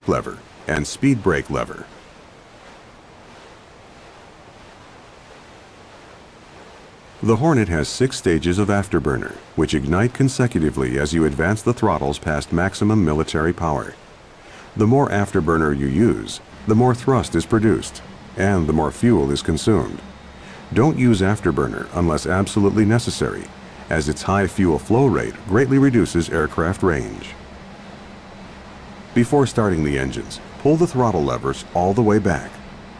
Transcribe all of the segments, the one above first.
brake lever and speed brake lever. The Hornet has 6 stages of afterburner, which ignite consecutively as you advance the throttles past maximum military power. The more afterburner you use, the more thrust is produced, and the more fuel is consumed. Don't use afterburner unless absolutely necessary, as its high fuel flow rate greatly reduces aircraft range. Before starting the engines, pull the throttle levers all the way back.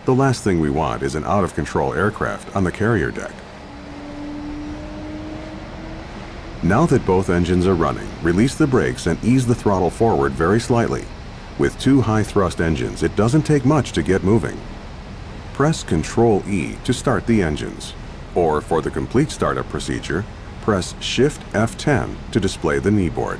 The last thing we want is an out-of-control aircraft on the carrier deck. Now that both engines are running, release the brakes and ease the throttle forward very slightly. With 2 high-thrust engines, it doesn't take much to get moving. Press Ctrl-E to start the engines, or for the complete startup procedure, press Shift F10 to display the knee board.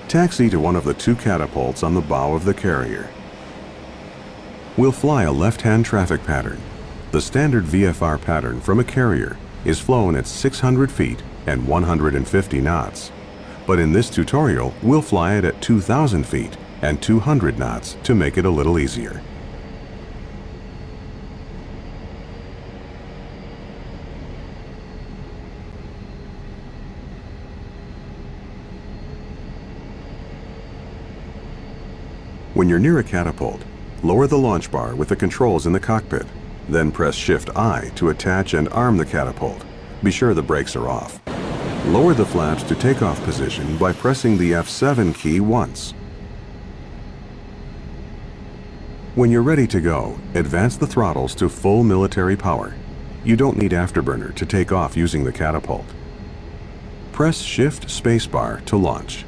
Taxi to one of the 2 catapults on the bow of the carrier. We'll fly a left-hand traffic pattern. The standard VFR pattern from a carrier is flown at 600 feet and 150 knots. But in this tutorial, we'll fly it at 2,000 feet and 200 knots to make it a little easier. When you're near a catapult, lower the launch bar with the controls in the cockpit. Then press Shift-I to attach and arm the catapult. Be sure the brakes are off. Lower the flaps to takeoff position by pressing the F7 key once. When you're ready to go, advance the throttles to full military power. You don't need afterburner to take off using the catapult. Press Shift Spacebar to launch.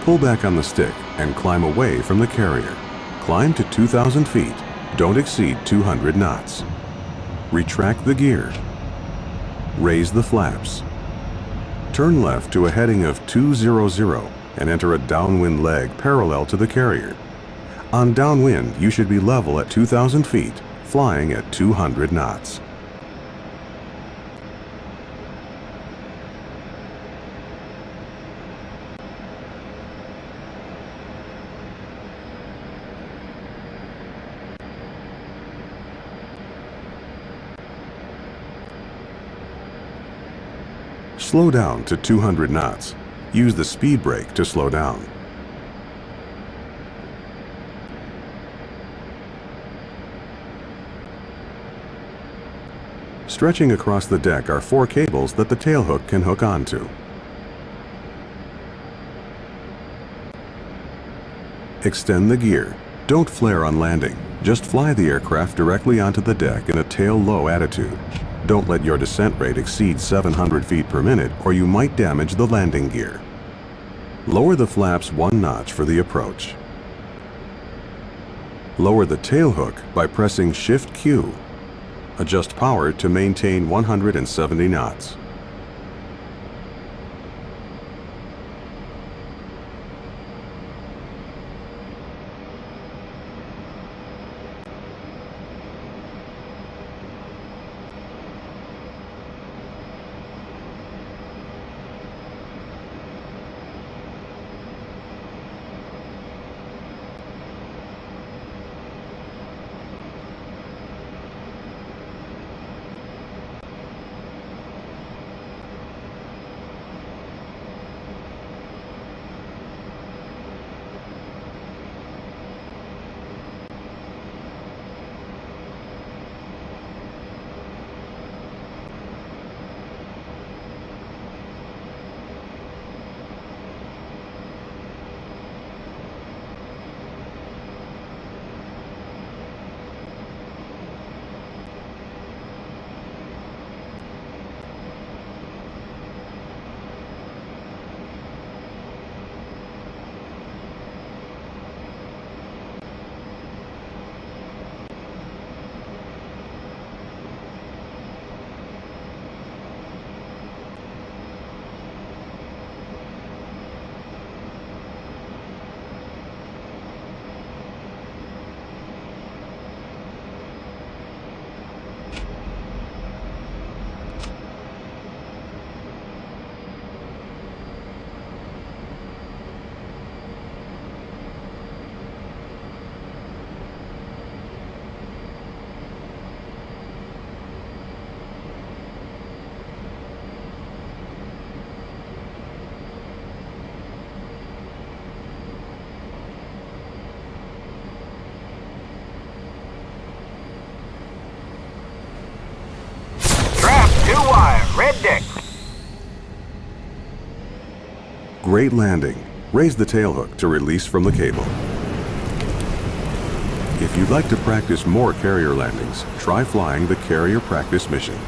Pull back on the stick and climb away from the carrier. Climb to 2,000 feet. Don't exceed 200 knots. Retract the gear. Raise the flaps. Turn left to a heading of 200 and enter a downwind leg parallel to the carrier. On downwind, you should be level at 2,000 feet, flying at 200 knots. Slow down to 200 knots. Use the speed brake to slow down. Stretching across the deck are 4 cables that the tailhook can hook onto. Extend the gear. Don't flare on landing. Just fly the aircraft directly onto the deck in a tail-low attitude. Don't let your descent rate exceed 700 feet per minute or you might damage the landing gear. Lower the flaps 1 notch for the approach. Lower the tailhook by pressing Shift-Q. Adjust power to maintain 170 knots. Red deck. Great landing. Raise the tailhook to release from the cable. If you'd like to practice more carrier landings, try flying the Carrier Practice Mission.